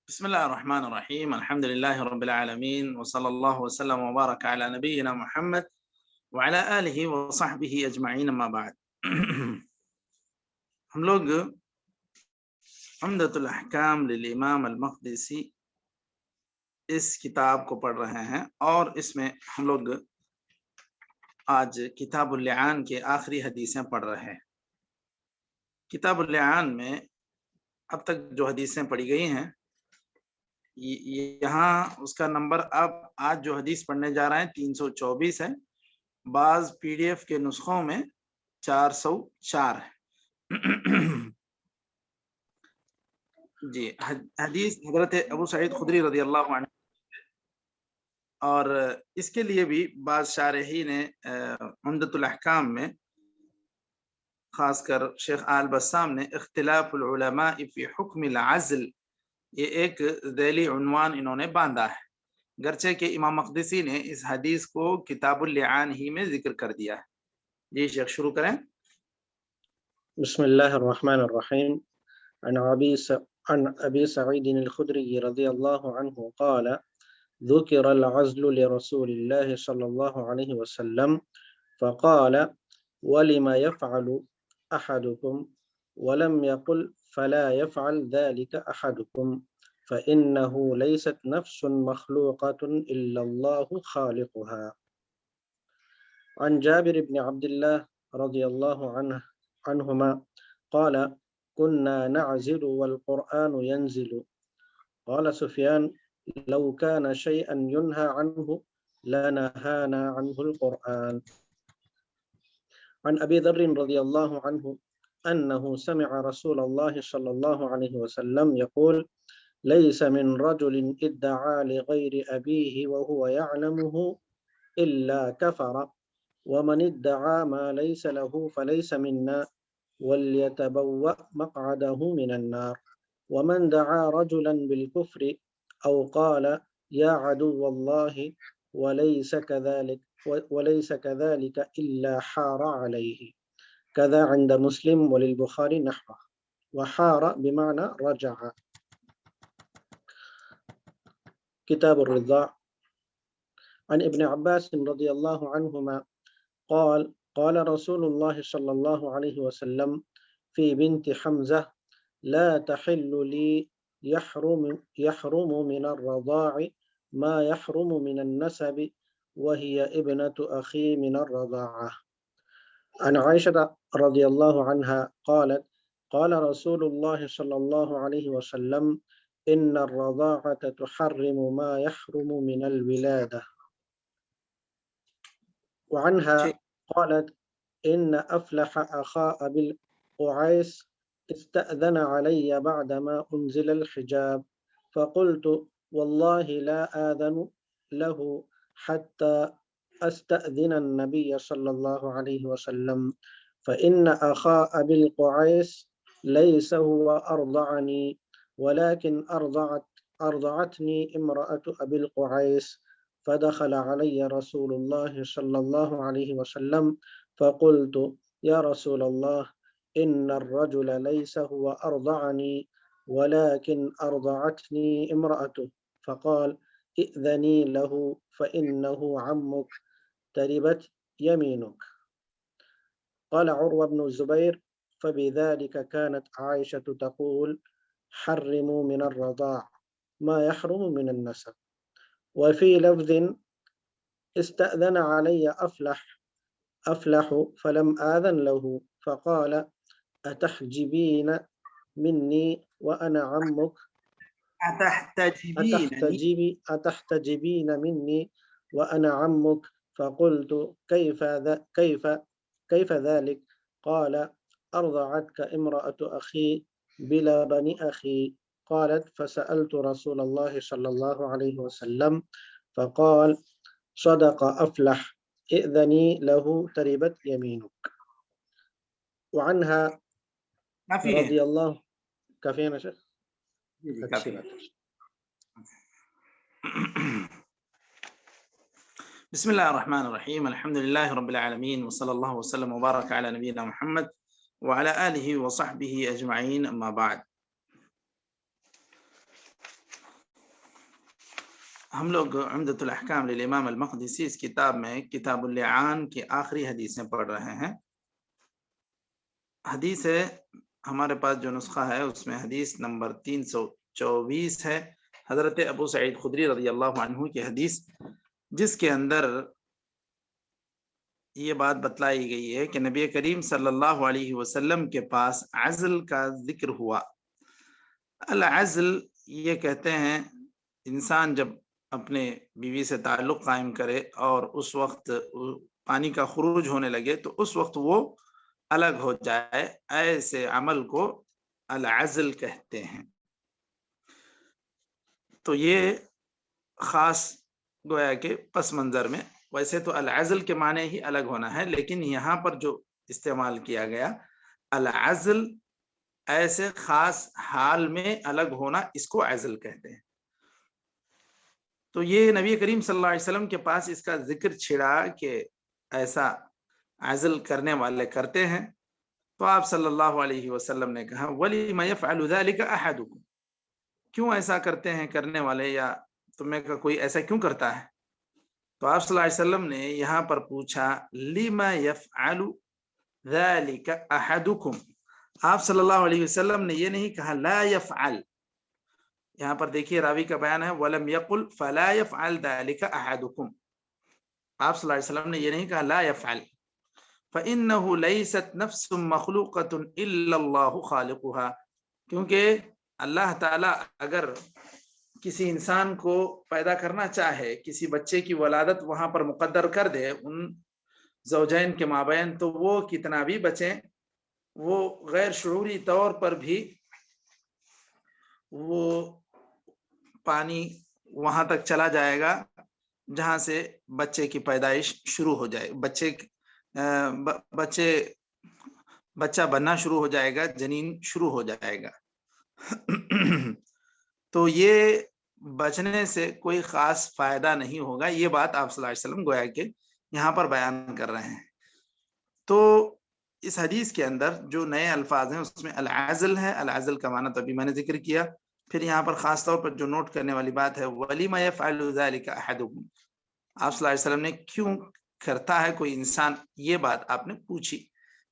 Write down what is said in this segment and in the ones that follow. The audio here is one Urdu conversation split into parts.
بسم الله الرحمن الرحيم. الحمد لله رب العالمين، وصلى الله وسلم وبارك على نبينا محمد وعلى آله وصحبه اجمعین، اما بعد۔ ہم لوگ عمدۃ الاحکام للامام المقدسی اس کتاب کو پڑھ رہے ہیں، اور اس میں ہم لوگ آج کتاب اللعان کے آخری حدیثیں پڑھ رہے ہیں۔ کتاب اللعان میں اب تک جو حدیثیں پڑھی گئی ہیں، یہاں اس کا نمبر اب آج جو حدیث پڑھنے جا رہے ہیں 324 ہے، بعض پی ڈی ایف کے نسخوں میں 404 ہے۔ جی، حدیث حضرت ابو سعید خدری رضی اللہ عنہ، اور اس کے لیے بھی بعض شارحین عمدۃ الاحکام میں، خاص کر شیخ آل بسام نے اختلاف العلماء فی حکم العزل، یہ ایک ذیلی عنوان انہوں نے باندھا ہے، گرچہ کہ امام مقدسی نے اس حدیث کو کتاب اللعان ہی میں ذکر کر دیا ہے۔ جی شیخ شروع کریں۔ بسم اللہ الرحمن الرحیم۔ عن ابی سعید الخدری رضی اللہ عنہ قال ذکر العزل لرسول اللہ صلی اللہ علیہ وسلم فقال ولما يفعل احدكم ولم يقل فلا يفعل ذلك احدكم فإنه ليست نفس مخلوقة إلا الله خالقها۔ عن جابر بن عبد الله رضي الله عنهما قال كنا نعزل والقرآن ينزل، قال سفيان لو كان شيئا ينهى عنه لنهانا عنه القرآن۔ عن أبي ذر رضي الله عنه أنه سمع رسول الله صلى الله عليه وسلم يقول ليس من رجل ادعى لغير أبيه وهو يعلمه إلا كفر، ومن ادعى ما ليس له فليس منا وليتبوأ مقعده من النار، ومن دعا رجلا بالكفر أو قال يا عدو الله وليس كذلك إلا حار عليه، كذا عند مسلم وللبخاري نحوه، وحار بمعنى رجع۔ کتاب الرضاع۔ عن ابن عباس رضی اللہ عنہما قال قال رسول اللہ صلی اللہ علیہ وسلم في بنت حمزة لا تحل لي يحرم من الرضاع ما يحرم من النسب وهي ابنة أخي من الرضاعة۔ عن عائشة رضي الله عنها قالت قال رسول الله صلى الله عليه وسلم إن الرضاعة تحرم ما يحرم من الولادة۔ وعنها قالت إن أفلح أخا أبي القعيس استأذن علي بعدما أنزل الحجاب، فقلت والله لا آذن له حتى أستأذن النبي صلى الله عليه وسلم، فإن أخا أبي القعيس ليس هو أرضعني ولكن أرضعتني امرأة أبي القعيس، فدخل علي رسول الله صلى الله عليه وسلم فقلت يا رسول الله إن الرجل ليس هو أرضعني ولكن أرضعتني امرأته، فقال ائذني له فإنه عمك تربت يمينك۔ قال عروة بن الزبير فبذلك كانت عائشة تقول حرموا من الرضاع ما يحرم من النسب۔ وفي لفظ استأذن علي أفلح فلم آذن له فقال أتحجبين مني وأنا عمك أتحتجبين مني وأنا عمك، فقلت كيف ذلك؟ قال أرضعتك امرأة أخي بلبن أخي، قالت فسألت رسول الله صلى الله عليه وسلم فقال صدق أفلح ائذني له تربت يمينك۔ وعنها رضي الله كافينا شيخ؟ بسم اللہ الرحمن الرحیم۔ الحمد للہ رب العالمین، وصلی اللہ وسلم وبارک علی نبینا محمد وعلی آلہ وصحبہ اجمعین، اما بعد۔ ہم لوگ عمدۃ الاحکام للامام المقدسی اس کتاب میں کتاب اللعان کی آخری حدیثیں پڑھ رہے ہیں. حدیث ہے ہمارے پاس جو نسخہ ہے اس میں حدیث نمبر 324 ہے، حضرت ابو سعید خدری رضی اللہ عنہ کی حدیث، جس کے اندر یہ بات بتلائی گئی ہے کہ نبی کریم صلی اللہ علیہ وسلم کے پاس عزل کا ذکر ہوا. العزل یہ کہتے ہیں انسان جب اپنے بیوی سے تعلق قائم کرے اور اس وقت پانی کا خروج ہونے لگے تو اس وقت وہ الگ ہو جائے، ایسے عمل کو العزل کہتے ہیں. تو یہ خاص گویا کہ پس منظر میں، ویسے تو العزل کے معنی ہی الگ ہونا ہے، لیکن یہاں پر جو استعمال کیا گیا العزل ایسے خاص حال میں الگ ہونا، اس کو عزل کہتے ہیں. تو یہ نبی کریم صلی اللہ علیہ وسلم کے پاس اس کا ذکر چھڑا کہ ایسا عزل کرنے والے کرتے ہیں. تو آپ صلی اللہ علیہ وسلم نے کہا وَلِمَ يَفْعَلُ ذَلِكَ أَحَدُكُمْ، کیوں ایسا کرتے ہیں کرنے والے، یا تمہیں کا کوئی ایسا کیوں کرتا ہے؟ تو آپ صلی اللہ علیہ وسلم نے یہاں پر پوچھا لِمَ يَفْعَلُ ذَلِكَ أَحَدُكُمْ. آپ صلی اللہ علیہ وسلم نے یہ نہیں کہا لا يفعل، یہاں پر دیکھیے راوی کا بیان ہے وَلَمْ يَقُلْ فَلَا يَفْعَلْ ذَلِكَ أَحَدُكُمْ. آپ صلی اللہ علیہ وسلم نے یہ نہیں کہا لا يفعل، فَإِنَّهُ لَيْسَتْ نَفْسٌ مَخْلُوقَةٌ إِلَّا اللَّهُ خَالِقُهَا، کیونکہ اللہ تعالیٰ اگر کسی انسان کو پیدا کرنا چاہے، کسی بچے کی ولادت وہاں پر مقدر کر دے ان زوجین کے مابین، تو وہ کتنا بھی بچیں، وہ غیر شعوری طور پر بھی وہ پانی وہاں تک چلا جائے گا جہاں سے بچے کی پیدائش شروع ہو جائے، بچہ بننا شروع ہو جائے گا، جنین شروع ہو جائے گا. تو یہ بچنے سے کوئی خاص فائدہ نہیں ہوگا. یہ بات آپ صلی اللہ علیہ وسلم گویا کہ یہاں پر بیان کر رہے ہیں. تو اس حدیث کے اندر جو نئے الفاظ ہیں اس میں العزل ہے. العزل کا معنی تو ابھی میں نے ذکر کیا. پھر یہاں پر خاص طور پر جو نوٹ کرنے والی بات ہے وَلِمَ يَفْعَلُ ذَلِكَ أَحَدُكُمْ، آپ صلی اللہ علیہ وسلم نے کیوں کرتا ہے کوئی انسان، یہ بات آپ نے پوچھی.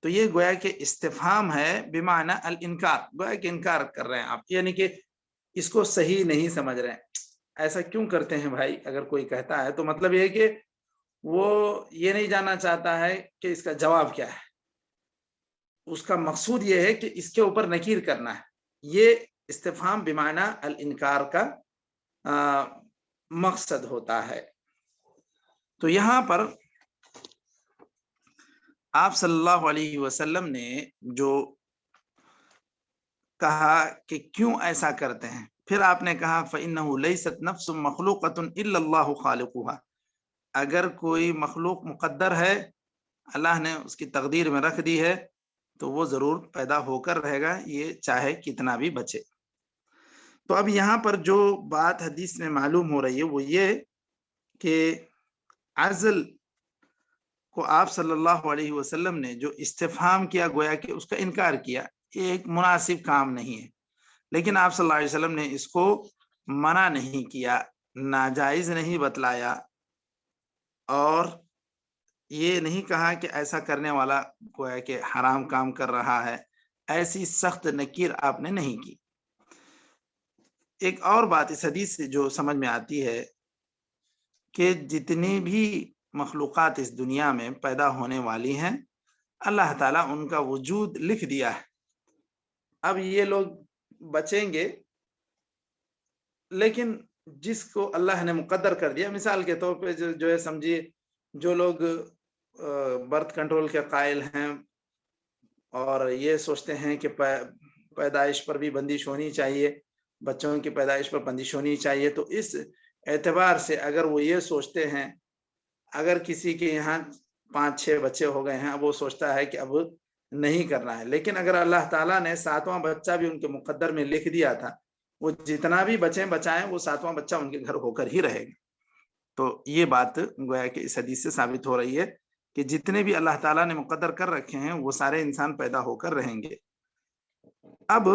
تو یہ گویا کہ استفہام ہے بمعنی الانکار، گویا کہ انکار کر رہے ہیں آپ، یعنی کہ اس کو صحیح نہیں سمجھ رہے ہیں. ایسا کیوں کرتے ہیں بھائی؟ اگر کوئی کہتا ہے تو مطلب یہ ہے کہ وہ یہ نہیں جاننا چاہتا ہے کہ اس کا جواب کیا ہے. اس کا مقصود یہ ہے کہ اس کے اوپر نکیر کرنا ہے. یہ استفہام بمعنی الانکار کا مقصد ہوتا ہے. تو یہاں پر آپ صلی اللہ علیہ وسلم نے جو کہا کہ کیوں ایسا کرتے ہیں، پھر آپ نے کہا فَإِنَّهُ لَيْسَتْ نَفْسٌ مَخْلُوقَةٌ إِلَّا اللَّهُ خَالِقُهَا، اگر کوئی مخلوق مقدر ہے، اللہ نے اس کی تقدیر میں رکھ دی ہے، تو وہ ضرور پیدا ہو کر رہے گا، یہ چاہے کتنا بھی بچے. تو اب یہاں پر جو بات حدیث میں معلوم ہو رہی ہے وہ یہ کہ عزل کو آپ صلی اللہ علیہ وسلم نے جو استفہام کیا گویا کہ اس کا انکار کیا، یہ ایک مناسب کام نہیں ہے. لیکن آپ صلی اللہ علیہ وسلم نے اس کو منع نہیں کیا، ناجائز نہیں بتلایا، اور یہ نہیں کہا کہ ایسا کرنے والا گویا کہ حرام کام کر رہا ہے. ایسی سخت نکیر آپ نے نہیں کی. ایک اور بات اس حدیث سے جو سمجھ میں آتی ہے کہ جتنی بھی مخلوقات اس دنیا میں پیدا ہونے والی ہیں اللہ تعالیٰ ان کا وجود لکھ دیا ہے. اب یہ لوگ بچیں گے، لیکن جس کو اللہ نے مقدر کر دیا، مثال کے طور پہ جو ہے سمجھیے جو لوگ برتھ کنٹرول کے قائل ہیں اور یہ سوچتے ہیں کہ پیدائش پر بھی بندش ہونی چاہیے، بچوں کی پیدائش پر بندش ہونی چاہیے، تو اس اعتبار سے اگر وہ یہ سوچتے ہیں، اگر کسی کے یہاں 5-6 بچے ہو گئے ہیں، اب وہ سوچتا ہے کہ اب نہیں کرنا ہے، لیکن اگر اللہ تعالیٰ نے 7واں بچہ بھی ان کے مقدر میں لکھ دیا تھا، وہ جتنا بھی بچائیں وہ 7واں بچہ ان کے گھر ہو کر ہی رہے گا. تو یہ بات گویا کہ اس حدیث سے ثابت ہو رہی ہے کہ جتنے بھی اللہ تعالیٰ نے مقدر کر رکھے ہیں وہ سارے انسان پیدا ہو کر رہیں گے. اب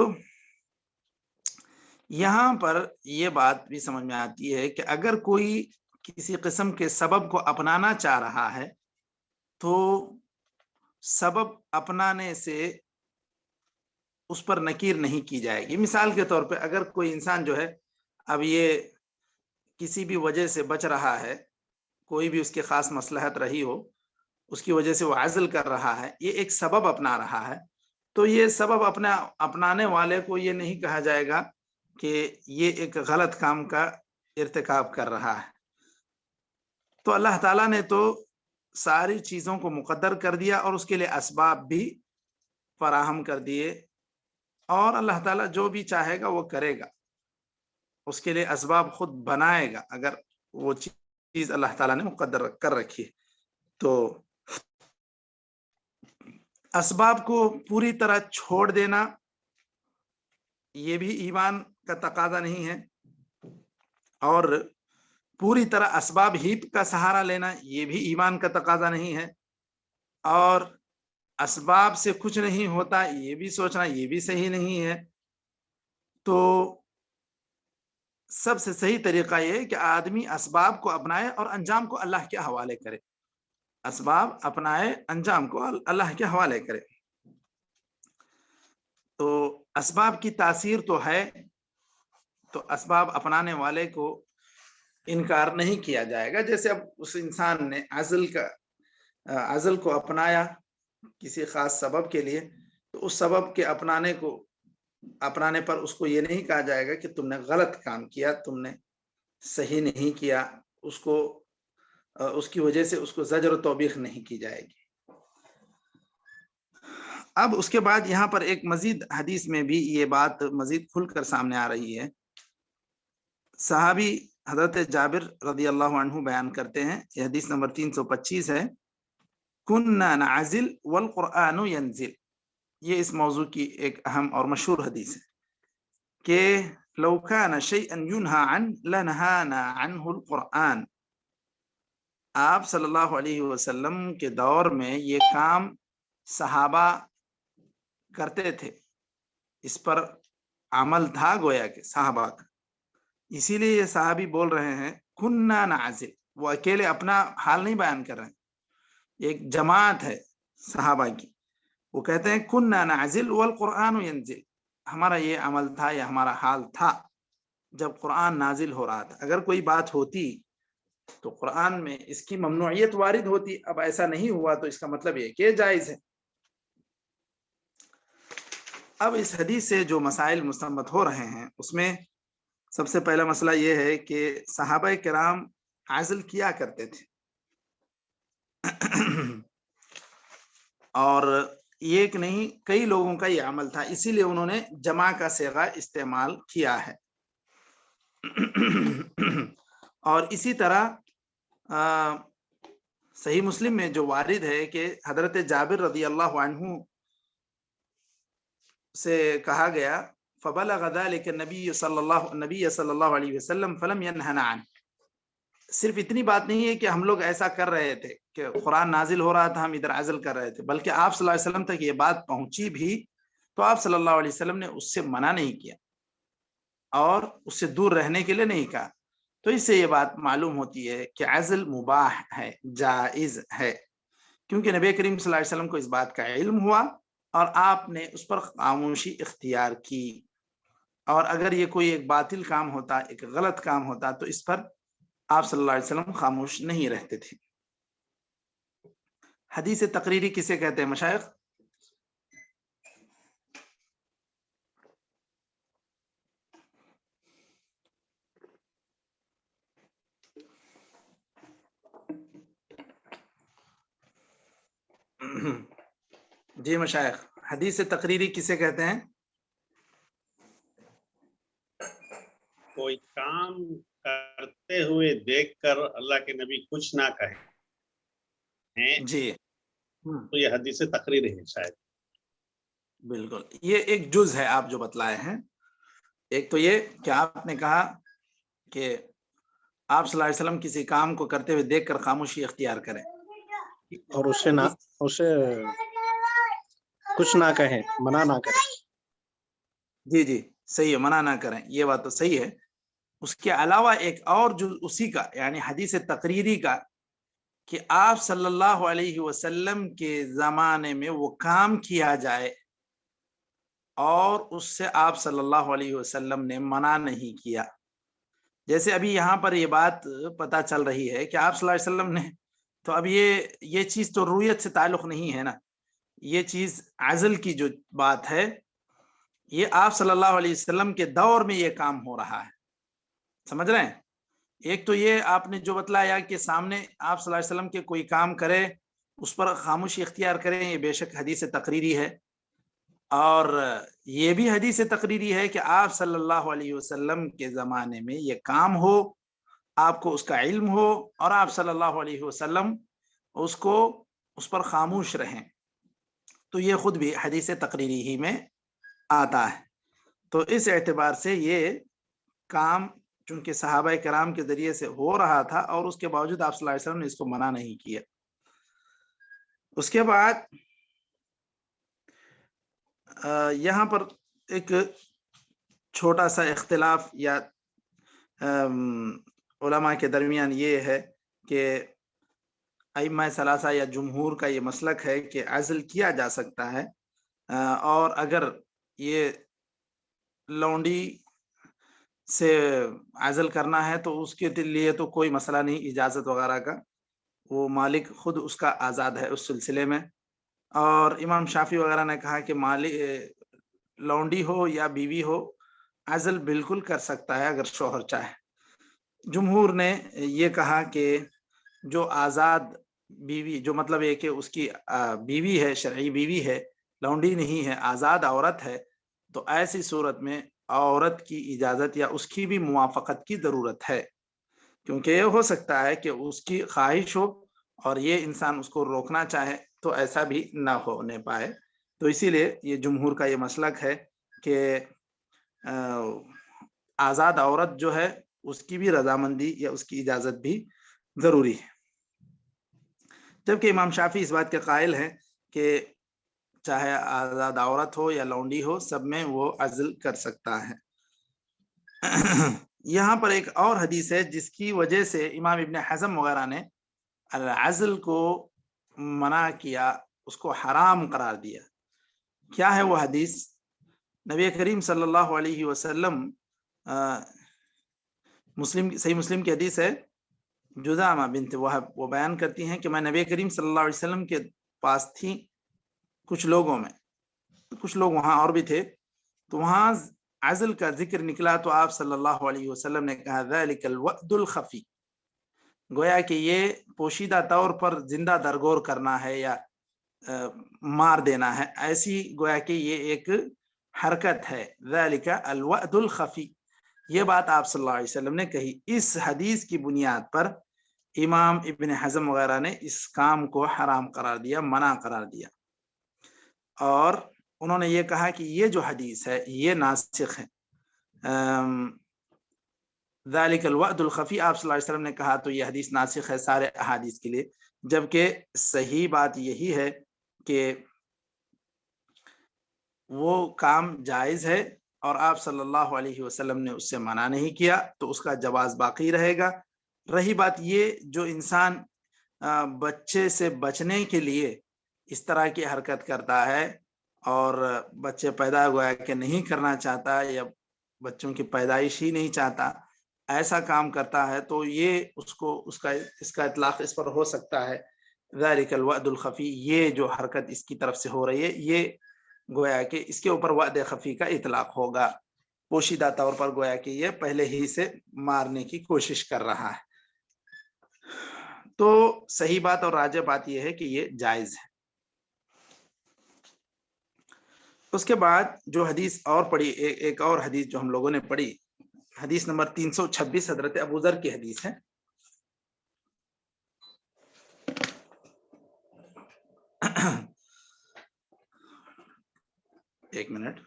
یہاں پر یہ بات بھی سمجھ میں آتی ہے کہ اگر کوئی کسی قسم کے سبب کو اپنانا چاہ رہا ہے تو سبب اپنانے سے اس پر نکیر نہیں کی جائے گی. مثال کے طور پہ اگر کوئی انسان جو ہے اب یہ کسی بھی وجہ سے بچ رہا ہے، کوئی بھی اس کی خاص مصلحت رہی ہو، اس کی وجہ سے وہ عزل کر رہا ہے، یہ ایک سبب اپنا رہا ہے، تو یہ سبب اپنانے والے کو یہ نہیں کہا جائے گا کہ یہ ایک غلط کام کا ارتکاب کر رہا ہے. تو اللہ تعالیٰ نے تو ساری چیزوں کو مقدر کر دیا اور اس کے لیے اسباب بھی فراہم کر دیے، اور اللہ تعالیٰ جو بھی چاہے گا وہ کرے گا، اس کے لیے اسباب خود بنائے گا اگر وہ چیز اللہ تعالیٰ نے مقدر کر رکھی ہے. تو اسباب کو پوری طرح چھوڑ دینا یہ بھی ایمان کا تقاضا نہیں ہے، اور پوری طرح اسباب ہی کا سہارا لینا یہ بھی ایمان کا تقاضا نہیں ہے، اور اسباب سے کچھ نہیں ہوتا یہ بھی سوچنا یہ بھی صحیح نہیں ہے. تو سب سے صحیح طریقہ یہ ہے کہ آدمی اسباب کو اپنائے اور انجام کو اللہ کے حوالے کرے. اسباب اپنائے، انجام کو اللہ کے حوالے کرے. تو اسباب کی تاثیر تو ہے، تو اسباب اپنانے والے کو انکار نہیں کیا جائے گا. جیسے اب اس انسان نے عزل کو اپنایا کسی خاص سبب کے لیے، تو اس سبب کے اپنانے پر اس کو یہ نہیں کہا جائے گا کہ تم نے غلط کام کیا، تم نے صحیح نہیں کیا. اس کی وجہ سے اس کو زجر و توبیخ نہیں کی جائے گی. اب اس کے بعد یہاں پر ایک مزید حدیث میں بھی یہ بات مزید کھل کر سامنے آ رہی ہے. صحابی حضرت جابر رضی اللہ عنہ بیان کرتے ہیں، یہ حدیث نمبر 325 ہے، کننا نعزل والقرآن ینزل. یہ اس موضوع کی ایک اہم اور مشہور حدیث ہے کہ لو کان شیئا ینہا عنہ لنہانا عنہ القرآن. آپ صلی اللہ علیہ وسلم کے دور میں یہ کام صحابہ کرتے تھے، اس پر عمل تھا گویا کہ صحابہ کا. اسی لیے یہ صحابی بول رہے ہیں کننا نعزل. وہ اکیلے اپنا حال نہیں بیان کر رہے ہیں، ایک جماعت ہے صحابہ کی. وہ کہتے ہیں کننا نعزل والقرآن ینزل. ہمارا یہ عمل تھا، یہ ہمارا حال تھا جب قرآن نازل ہو رہا تھا. اگر کوئی بات ہوتی تو قرآن میں اس کی ممنوعیت وارد ہوتی. اب ایسا نہیں ہوا تو اس کا مطلب یہ کہ جائز ہے. اب اس حدیث سے جو مسائل مستنبط ہو رہے ہیں اس میں سب سے پہلا مسئلہ یہ ہے کہ صحابہ کرام عزل کیا کرتے تھے، اور ایک نہیں کئی لوگوں کا یہ عمل تھا، اسی لیے انہوں نے جمع کا صیغہ استعمال کیا ہے. اور اسی طرح صحیح مسلم میں جو وارد ہے کہ حضرت جابر رضی اللہ عنہ سے کہا گیا فبلغ ذلك النبی صلی اللہ علیہ وسلم فلم ینہنا عنہ. صرف اتنی بات نہیں ہے کہ ہم لوگ ایسا کر رہے تھے کہ قرآن نازل ہو رہا تھا ہم ادھر عزل کر رہے تھے، بلکہ آپ صلی اللہ علیہ وسلم تک یہ بات پہنچی بھی تو آپ صلی اللہ علیہ وسلم نے اس سے منع نہیں کیا اور اس سے دور رہنے کے لیے نہیں کہا. تو اس سے یہ بات معلوم ہوتی ہے کہ عزل مباح ہے، جائز ہے، کیونکہ نبی کریم صلی اللہ علیہ وسلم کو اس بات کا علم ہوا اور آپ نے اس پر خاموشی اختیار کی. اور اگر یہ کوئی ایک باطل کام ہوتا، ایک غلط کام ہوتا، تو اس پر آپ صلی اللہ علیہ وسلم خاموش نہیں رہتے تھے. حدیث تقریری کسے کہتے ہیں مشائخ؟ جی مشائخ، حدیث تقریری کسے کہتے ہیں؟ کوئی کام کرتے ہوئے دیکھ کر اللہ کے نبی کچھ نہ کہیں جی تو یہ حدیث تقریر ہے شاید. بالکل، یہ ایک جز ہے آپ جو بتلائے ہیں. ایک تو یہ کہ آپ نے کہا کہ آپ صلی اللہ علیہ وسلم کسی کام کو کرتے ہوئے دیکھ کر خاموشی اختیار کریں اور اسے کچھ نہ کہیں، منع نہ کریں. جی جی صحیح ہے، منع نہ کریں، یہ بات تو صحیح ہے. اس کے علاوہ ایک اور جو اسی کا یعنی حدیث تقریری کا کہ آپ صلی اللہ علیہ وسلم کے زمانے میں وہ کام کیا جائے اور اس سے آپ صلی اللہ علیہ وسلم نے منع نہیں کیا. جیسے ابھی یہاں پر یہ بات پتہ چل رہی ہے کہ آپ صلی اللہ علیہ وسلم نے تو اب یہ چیز تو رویت سے تعلق نہیں ہے نا، یہ چیز عزل کی جو بات ہے یہ آپ صلی اللہ علیہ وسلم کے دور میں یہ کام ہو رہا ہے. سمجھ رہے ہیں؟ ایک تو یہ آپ نے جو بتلایا کہ سامنے آپ صلی اللہ علیہ وسلم کے کوئی کام کرے اس پر خاموشی اختیار کریں، یہ بے شک حدیث تقریری ہے. اور یہ بھی حدیث تقریری ہے کہ آپ صلی اللہ علیہ وسلم کے زمانے میں یہ کام ہو، آپ کو اس کا علم ہو اور آپ صلی اللہ علیہ وسلم اس پر خاموش رہیں، تو یہ خود بھی حدیث تقریری ہی میں آتا ہے. تو اس اعتبار سے یہ کام چونکہ صحابہ کرام کے ذریعے سے ہو رہا تھا اور اس کے باوجود آپ صلی اللہ علیہ وسلم نے اس کو منع نہیں کیا. اس کے بعد یہاں پر ایک چھوٹا سا اختلاف یا علماء کے درمیان یہ ہے کہ ائمہ ثلاثہ یا جمہور کا یہ مسلک ہے کہ عزل کیا جا سکتا ہے، اور اگر یہ لونڈی سے عزل کرنا ہے تو اس کے لیے تو کوئی مسئلہ نہیں اجازت وغیرہ کا، وہ مالک خود اس کا آزاد ہے اس سلسلے میں. اور امام شافعی وغیرہ نے کہا کہ مالک لونڈی ہو یا بیوی ہو عزل بالکل کر سکتا ہے اگر شوہر چاہے. جمہور نے یہ کہا کہ جو آزاد بیوی، جو مطلب ہے کہ اس کی بیوی ہے، شرعی بیوی ہے، لونڈی نہیں ہے، آزاد عورت ہے، تو ایسی صورت میں عورت کی اجازت یا اس کی بھی موافقت کی ضرورت ہے، کیونکہ یہ ہو سکتا ہے کہ اس کی خواہش ہو اور یہ انسان اس کو روکنا چاہے تو ایسا بھی نہ ہونے پائے. تو اسی لیے یہ جمہور کا یہ مسلک ہے کہ آزاد عورت جو ہے اس کی بھی رضامندی یا اس کی اجازت بھی ضروری ہے. جبکہ امام شافعی اس بات کے قائل ہیں کہ چاہے آزاد عورت ہو یا لونڈی ہو، سب میں وہ عزل کر سکتا ہے. یہاں پر ایک اور حدیث ہے جس کی وجہ سے امام ابن حزم وغیرہ نے العزل کو منع کیا، اس کو حرام قرار دیا. کیا ہے وہ حدیث؟ نبی کریم صلی اللہ علیہ وسلم صحیح مسلم کی حدیث ہے، جذامہ بنت وہب وہ بیان کرتی ہیں کہ میں نبی کریم صلی اللہ علیہ وسلم کے پاس تھی، کچھ لوگوں میں، کچھ لوگ وہاں اور بھی تھے، تو وہاں عزل کا ذکر نکلا تو آپ صلی اللہ علیہ وسلم نے کہا ذالک الوعد الخفی، گویا کہ یہ پوشیدہ طور پر زندہ درگور کرنا ہے یا مار دینا ہے، ایسی گویا کہ یہ ایک حرکت ہے. ذالک الوعد الخفی، یہ بات آپ صلی اللہ علیہ وسلم نے کہی. اس حدیث کی بنیاد پر امام ابن حزم وغیرہ نے اس کام کو حرام قرار دیا، منع قرار دیا، اور انہوں نے یہ کہا کہ یہ جو حدیث ہے یہ ناسخ ہے. ذالک الوعد الخفی آپ صلی اللہ علیہ وسلم نے کہا تو یہ حدیث ناسخ ہے سارے احادیث کے لیے، جبکہ صحیح بات یہی ہے کہ وہ کام جائز ہے اور آپ صلی اللہ علیہ وسلم نے اس سے منع نہیں کیا تو اس کا جواز باقی رہے گا. رہی بات یہ جو انسان بچے سے بچنے کے لیے اس طرح کی حرکت کرتا ہے اور بچے پیدا ہوا کہ نہیں کرنا چاہتا یا بچوں کی پیدائش ہی نہیں چاہتا، ایسا کام کرتا ہے تو یہ اس کا اطلاق اس پر ہو سکتا ہے. ذالک الوعد الخفی، یہ جو حرکت اس کی طرف سے ہو رہی ہے یہ گویا کہ اس کے اوپر وعد خفی کا اطلاق ہوگا، پوشیدہ طور پر گویا کہ یہ پہلے ہی سے مارنے کی کوشش کر رہا ہے. تو صحیح بات اور راجح بات یہ ہے کہ یہ جائز ہے. اس کے بعد جو حدیث اور پڑھی، ایک اور حدیث جو ہم لوگوں نے پڑھی، حدیث نمبر 326 حضرت ابو ذر کی حدیث ہے. ایک منٹ.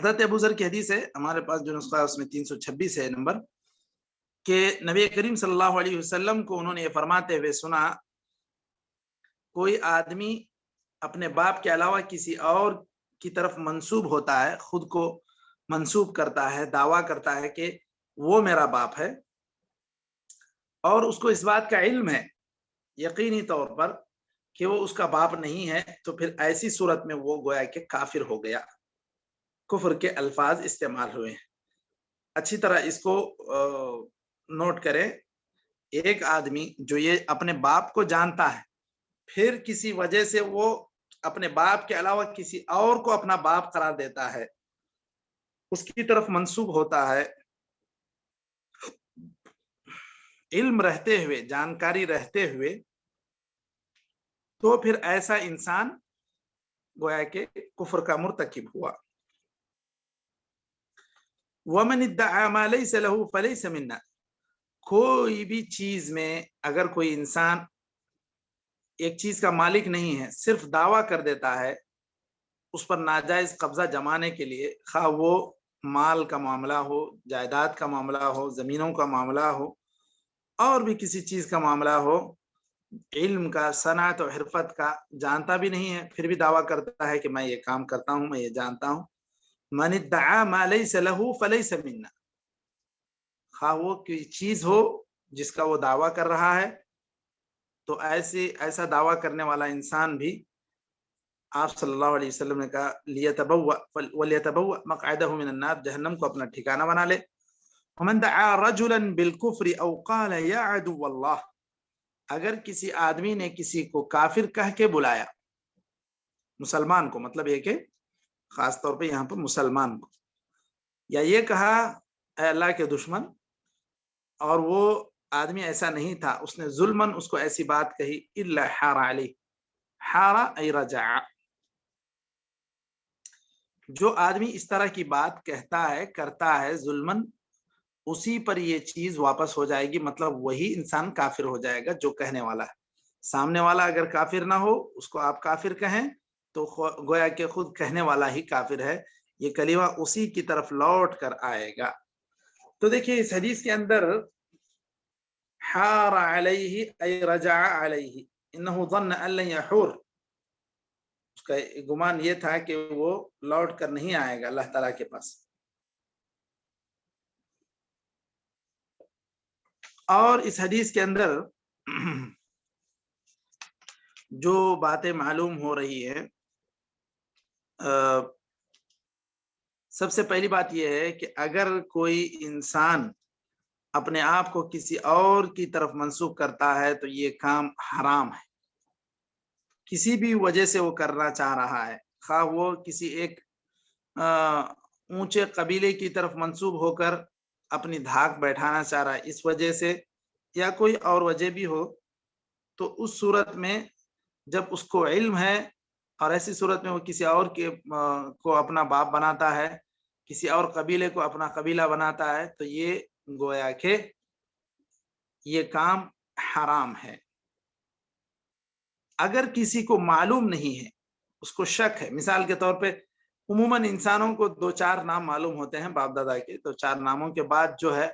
حضرت ابو ذر کی حدیث ہے، ہمارے پاس جو نسخہ ہے اس میں 326 ہے نمبر، کہ نبی کریم صلی اللہ علیہ وسلم کو انہوں نے یہ فرماتے ہوئے سنا، کوئی آدمی اپنے باپ کے علاوہ کسی اور کی طرف منسوب ہوتا ہے، خود کو منسوب کرتا ہے، دعویٰ کرتا ہے کہ وہ میرا باپ ہے، اور اس کو اس بات کا علم ہے یقینی طور پر کہ وہ اس کا باپ نہیں ہے، تو پھر ایسی صورت میں وہ گویا کہ کافر ہو گیا۔ کفر کے الفاظ استعمال ہوئے ہیں، اچھی طرح اس کو نوٹ کریں۔ ایک آدمی جو یہ اپنے باپ کو جانتا ہے، پھر کسی وجہ سے وہ اپنے باپ کے علاوہ کسی اور کو اپنا باپ قرار دیتا ہے، اس کی طرف منسوب ہوتا ہے، علم رہتے ہوئے، جانکاری رہتے ہوئے، تو پھر ایسا انسان گویا کہ کفر کا مرتکب ہوا۔ وَمَنِ ادَّعَى مَا لَيْسَ لَهُ فَلَيْسَ مِنَّا، کوئی بھی چیز میں اگر کوئی انسان ایک چیز کا مالک نہیں ہے، صرف دعویٰ کر دیتا ہے اس پر ناجائز قبضہ جمانے کے لیے، خواہ وہ مال کا معاملہ ہو، جائیداد کا معاملہ ہو، زمینوں کا معاملہ ہو، اور بھی کسی چیز کا معاملہ ہو، علم کا، صنعت و حرفت کا جانتا بھی نہیں ہے، پھر بھی دعویٰ کرتا ہے کہ میں یہ کام کرتا ہوں، میں یہ جانتا ہوں۔ من ادعا ما لیس له فلیس منا، خواہ وہ کوئی چیز ہو جس کا وہ دعویٰ کر رہا ہے، تو ایسا دعویٰ کرنے والا انسان بھی آپ صلی اللہ علیہ وسلم نے کہا وَلْيَتَبَوَّأْ مَقْعَدَهُ مِنَ النَّارِ، جہنم کو اپنا ٹھکانہ بنا لے۔ وَمَنْ دَعَا رَجُلًا بِالْكُفْرِ أَوْ قَالَ يَا عَدُوَّ اللَّهِ، اگر کسی آدمی نے کسی کو کافر کہہ کے بلایا، مسلمان کو، مطلب یہ کہ خاص طور پہ یہاں پر مسلمان کو، یا یہ کہا اے اللہ کے دشمن، اور وہ آدمی ایسا نہیں تھا، اس نے ظلماً اس کو ایسی بات کہی، الا حار علیہ، حار ای رجع، جو آدمی اس طرح کی بات کہتا ہے، کرتا ہے ظلماً، اسی پر یہ چیز واپس ہو جائے گی، مطلب وہی انسان کافر ہو جائے گا جو کہنے والا ہے۔ سامنے والا اگر کافر نہ ہو، اس کو آپ کافر کہیں تو گویا کہ خود کہنے والا ہی کافر ہے، یہ کلمہ اسی کی طرف لوٹ کر آئے گا۔ تو دیکھیے اس حدیث کے اندر حار علیہ ای رجع علیہ، انہ ظن ان لن یحور، اس کا گمان یہ تھا کہ وہ لوٹ کر نہیں آئے گا اللہ تعالیٰ کے پاس۔ اور اس حدیث کے اندر جو باتیں معلوم ہو رہی ہے، سب سے پہلی بات یہ ہے کہ اگر کوئی انسان اپنے آپ کو کسی اور کی طرف منسوب کرتا ہے تو یہ کام حرام ہے، کسی بھی وجہ سے وہ کرنا چاہ رہا ہے، خواہ وہ کسی ایک اونچے قبیلے کی طرف منسوب ہو کر اپنی دھاک بیٹھانا چاہ رہا ہے اس وجہ سے، یا کوئی اور وجہ بھی ہو، تو اس صورت میں جب اس کو علم ہے اور ایسی صورت میں وہ کسی اور کو اپنا باپ بناتا ہے، کسی اور قبیلے کو اپنا قبیلہ بناتا ہے، تو یہ گویا کہ یہ کام حرام ہے۔ اگر کسی کو معلوم نہیں ہے، اس کو شک ہے، مثال کے طور پہ عموماً انسانوں کو 2-4 نام معلوم ہوتے ہیں باپ دادا کے، تو 4 ناموں کے بعد جو ہے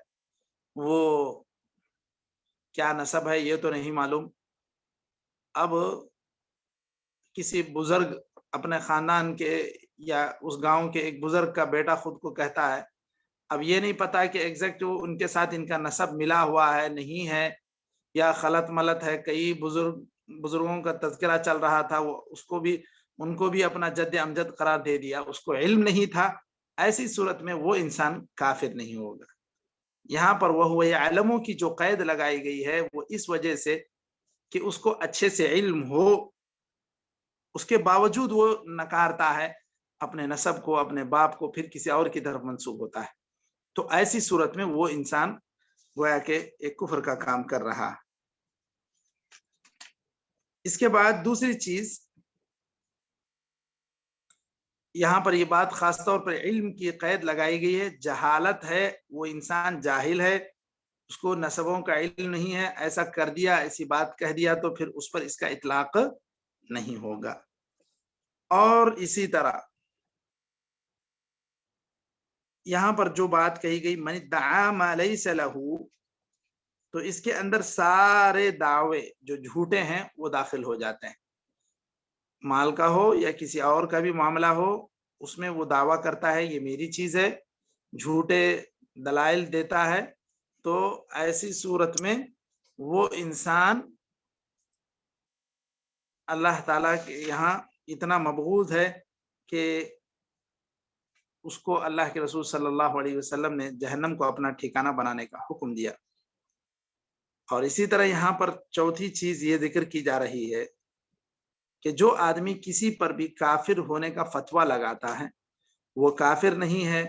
وہ کیا نسب ہے یہ تو نہیں معلوم۔ اب کسی بزرگ اپنے خاندان کے یا اس گاؤں کے ایک بزرگ کا بیٹا خود کو کہتا ہے، اب یہ نہیں پتا کہ ایگزیکٹ ان کے ساتھ ان کا نسب ملا ہوا ہے نہیں ہے، یا خلط ملط ہے، کئی بزرگوں کا تذکرہ چل رہا تھا، وہ ان کو بھی اپنا جد امجد قرار دے دیا، اس کو علم نہیں تھا، ایسی صورت میں وہ انسان کافر نہیں ہوگا۔ یہاں پر وہ علموں کی جو قید لگائی گئی ہے وہ اس وجہ سے کہ اس کو اچھے سے علم ہو، اس کے باوجود وہ نکارتا ہے اپنے نسب کو، اپنے باپ کو، پھر کسی اور کی طرف منسوب ہوتا ہے، تو ایسی صورت میں وہ انسان گویا کہ ایک کفر کا کام کر رہا۔ اس کے بعد دوسری چیز، یہاں پر یہ بات خاص طور پر علم کی قید لگائی گئی ہے، جہالت ہے، وہ انسان جاہل ہے، اس کو نسبوں کا علم نہیں ہے، ایسا کر دیا، ایسی بات کہہ دیا، تو پھر اس پر اس کا اطلاق نہیں ہوگا۔ اور اسی طرح یہاں پر جو بات کہی گئی من ادعا ما لیس لہو، تو اس کے اندر سارے دعوے جو جھوٹے ہیں وہ داخل ہو جاتے ہیں. مال کا ہو یا کسی اور کا بھی معاملہ ہو، اس میں وہ دعویٰ کرتا ہے یہ میری چیز ہے، جھوٹے دلائل دیتا ہے، تو ایسی صورت میں وہ انسان اللہ تعالیٰ کے یہاں اتنا مبغوض ہے کہ اس کو اللہ کے رسول صلی اللہ علیہ وسلم نے جہنم کو اپنا ٹھکانہ بنانے کا حکم دیا. اور اسی طرح یہاں پر چوتھی چیز یہ ذکر کی جا رہی ہے کہ جو آدمی کسی پر بھی کافر ہونے کا فتویٰ لگاتا ہے وہ کافر نہیں ہے،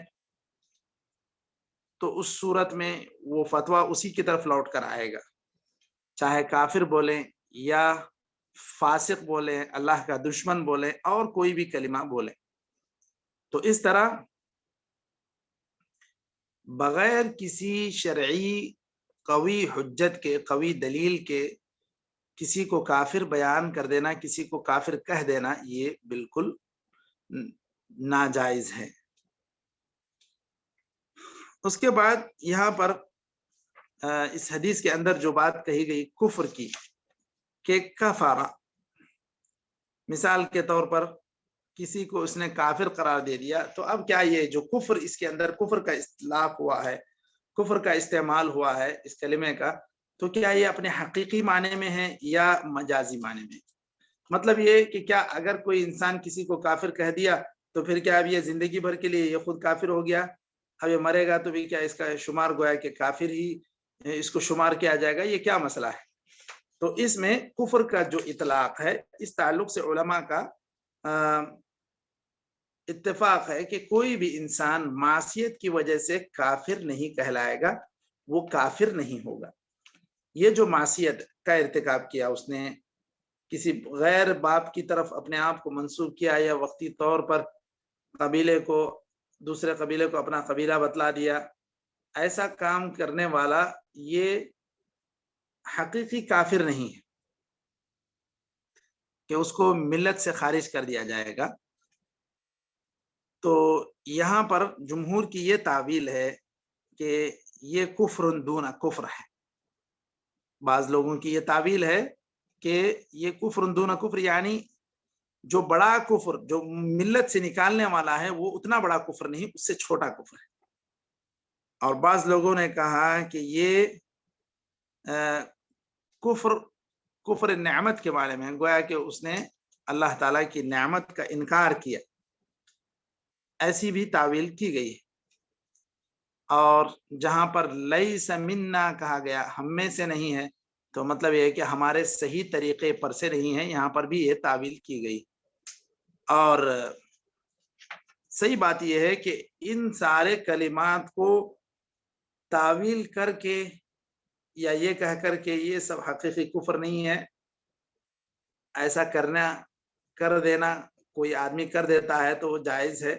تو اس صورت میں وہ فتویٰ اسی کی طرف لوٹ کر آئے گا، چاہے کافر بولیں یا فاسق بولیں، اللہ کا دشمن بولیں، اور کوئی بھی کلمہ بولیں. تو اس طرح بغیر کسی شرعی قوی حجت کے، قوی دلیل کے کسی کو کافر بیان کر دینا، کسی کو کافر کہہ دینا، یہ بالکل ناجائز ہے. اس کے بعد یہاں پر اس حدیث کے اندر جو بات کہی گئی کفر کی، کہ کفر، مثال کے طور پر کسی کو اس نے کافر قرار دے دیا، تو اب کیا یہ جو کفر، اس کے اندر کفر کا اطلاق ہوا ہے، کفر کا استعمال ہوا ہے اس کلمے کا، تو کیا یہ اپنے حقیقی معنی میں ہے یا مجازی معنی میں؟ مطلب یہ کہ کیا اگر کوئی انسان کسی کو کافر کہہ دیا تو پھر کیا اب یہ زندگی بھر کے لیے یہ خود کافر ہو گیا، اب یہ مرے گا تو بھی کیا اس کا شمار گویا کہ کافر ہی اس کو شمار کیا جائے گا؟ یہ کیا مسئلہ ہے؟ تو اس میں کفر کا جو اطلاق ہے، اس تعلق سے علماء کا اتفاق ہے کہ کوئی بھی انسان معصیت کی وجہ سے کافر نہیں کہلائے گا، وہ کافر نہیں ہوگا. یہ جو معصیت کا ارتکاب کیا، اس نے کسی غیر باپ کی طرف اپنے آپ کو منسوب کیا، یا وقتی طور پر قبیلے کو، دوسرے قبیلے کو اپنا قبیلہ بتلا دیا، ایسا کام کرنے والا یہ حقیقی کافر نہیں ہے کہ اس کو ملت سے خارج کر دیا جائے گا. تو یہاں پر جمہور کی یہ تعویل ہے کہ یہ کفر دون کفر ہے. بعض لوگوں کی یہ تعویل ہے کہ یہ کفر دون کفر، یعنی جو بڑا کفر جو ملت سے نکالنے والا ہے وہ اتنا بڑا کفر نہیں، اس سے چھوٹا کفر ہے. اور بعض لوگوں نے کہا کہ یہ کفر نعمت کے بارے میں، گویا کہ اس نے اللہ تعالیٰ کی نعمت کا انکار کیا، ایسی بھی تعویل کی گئی ہے. اور جہاں پر لیس منا کہا گیا، ہم میں سے نہیں ہے، تو مطلب یہ ہے کہ ہمارے صحیح طریقے پر سے نہیں ہے، یہاں پر بھی یہ تعویل کی گئی. اور صحیح بات یہ ہے کہ ان سارے کلمات کو تعویل کر کے یا یہ کہہ کر کے یہ سب حقیقی کفر نہیں ہے، ایسا کر دینا کوئی آدمی کر دیتا ہے تو وہ جائز ہے.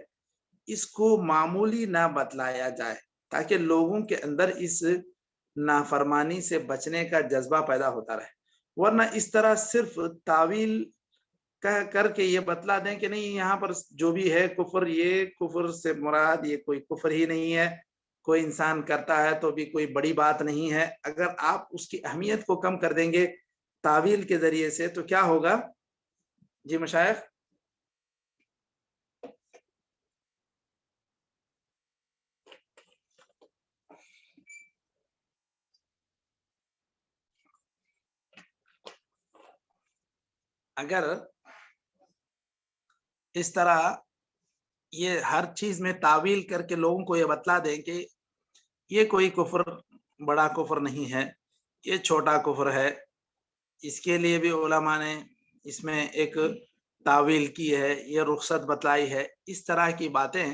اس کو معمولی نہ بتلایا جائے تاکہ لوگوں کے اندر اس نافرمانی سے بچنے کا جذبہ پیدا ہوتا رہے، ورنہ اس طرح صرف تعویل کر کے یہ بتلا دیں کہ نہیں یہاں پر جو بھی ہے کفر، یہ کفر سے مراد یہ کوئی کفر ہی نہیں ہے، کوئی انسان کرتا ہے تو بھی کوئی بڑی بات نہیں ہے. اگر آپ اس کی اہمیت کو کم کر دیں گے تعویل کے ذریعے سے تو کیا ہوگا؟ جی مشائخ. اگر اس طرح یہ ہر چیز میں تعویل کر کے لوگوں کو یہ بتلا دیں کہ یہ کوئی کفر بڑا کفر نہیں ہے، یہ چھوٹا کفر ہے، اس کے لیے بھی علماء نے اس میں ایک تعویل کی ہے، یہ رخصت بتلائی ہے، اس طرح کی باتیں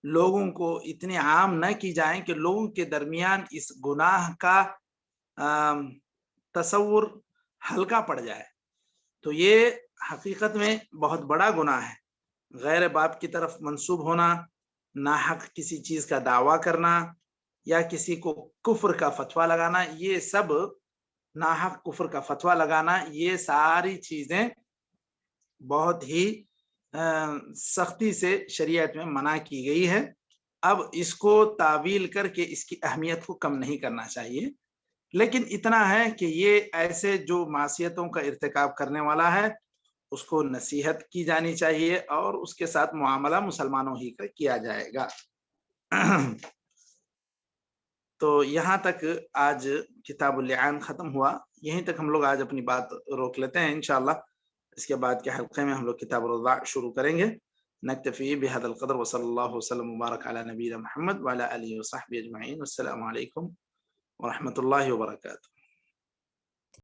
لوگوں کو اتنی عام نہ کی جائیں کہ لوگوں کے درمیان اس گناہ کا تصور ہلکا پڑ جائے. تو یہ حقیقت میں بہت بڑا گناہ ہے، غیر باپ کی طرف منسوب ہونا، ناحق کسی چیز کا دعویٰ کرنا، یا کسی کو کفر کا فتویٰ لگانا، یہ سب ناحق کفر کا فتویٰ لگانا، یہ ساری چیزیں بہت ہی سختی سے شریعت میں منع کی گئی ہے. اب اس کو تعویل کر کے اس کی اہمیت کو کم نہیں کرنا چاہیے، لیکن اتنا ہے کہ یہ ایسے جو معصیتوں کا ارتکاب کرنے والا ہے اس کو نصیحت کی جانی چاہیے اور اس کے ساتھ معاملہ مسلمانوں ہی کا کیا جائے گا۔ تو یہاں تک آج کتاب اللعان ختم ہوا، یہیں تک ہم لوگ آج اپنی بات روک لیتے ہیں۔ انشاءاللہ اس کے بعد کے حلقے میں ہم لوگ کتاب الرضاع شروع کریں گے۔ نکتفی بهذا القدر وصلی اللہ وسلم وبارک علی نبینا محمد وعلی آلہ وصحبہ اجمعین۔ السلام علیکم ورحمۃ اللہ وبرکاتہ۔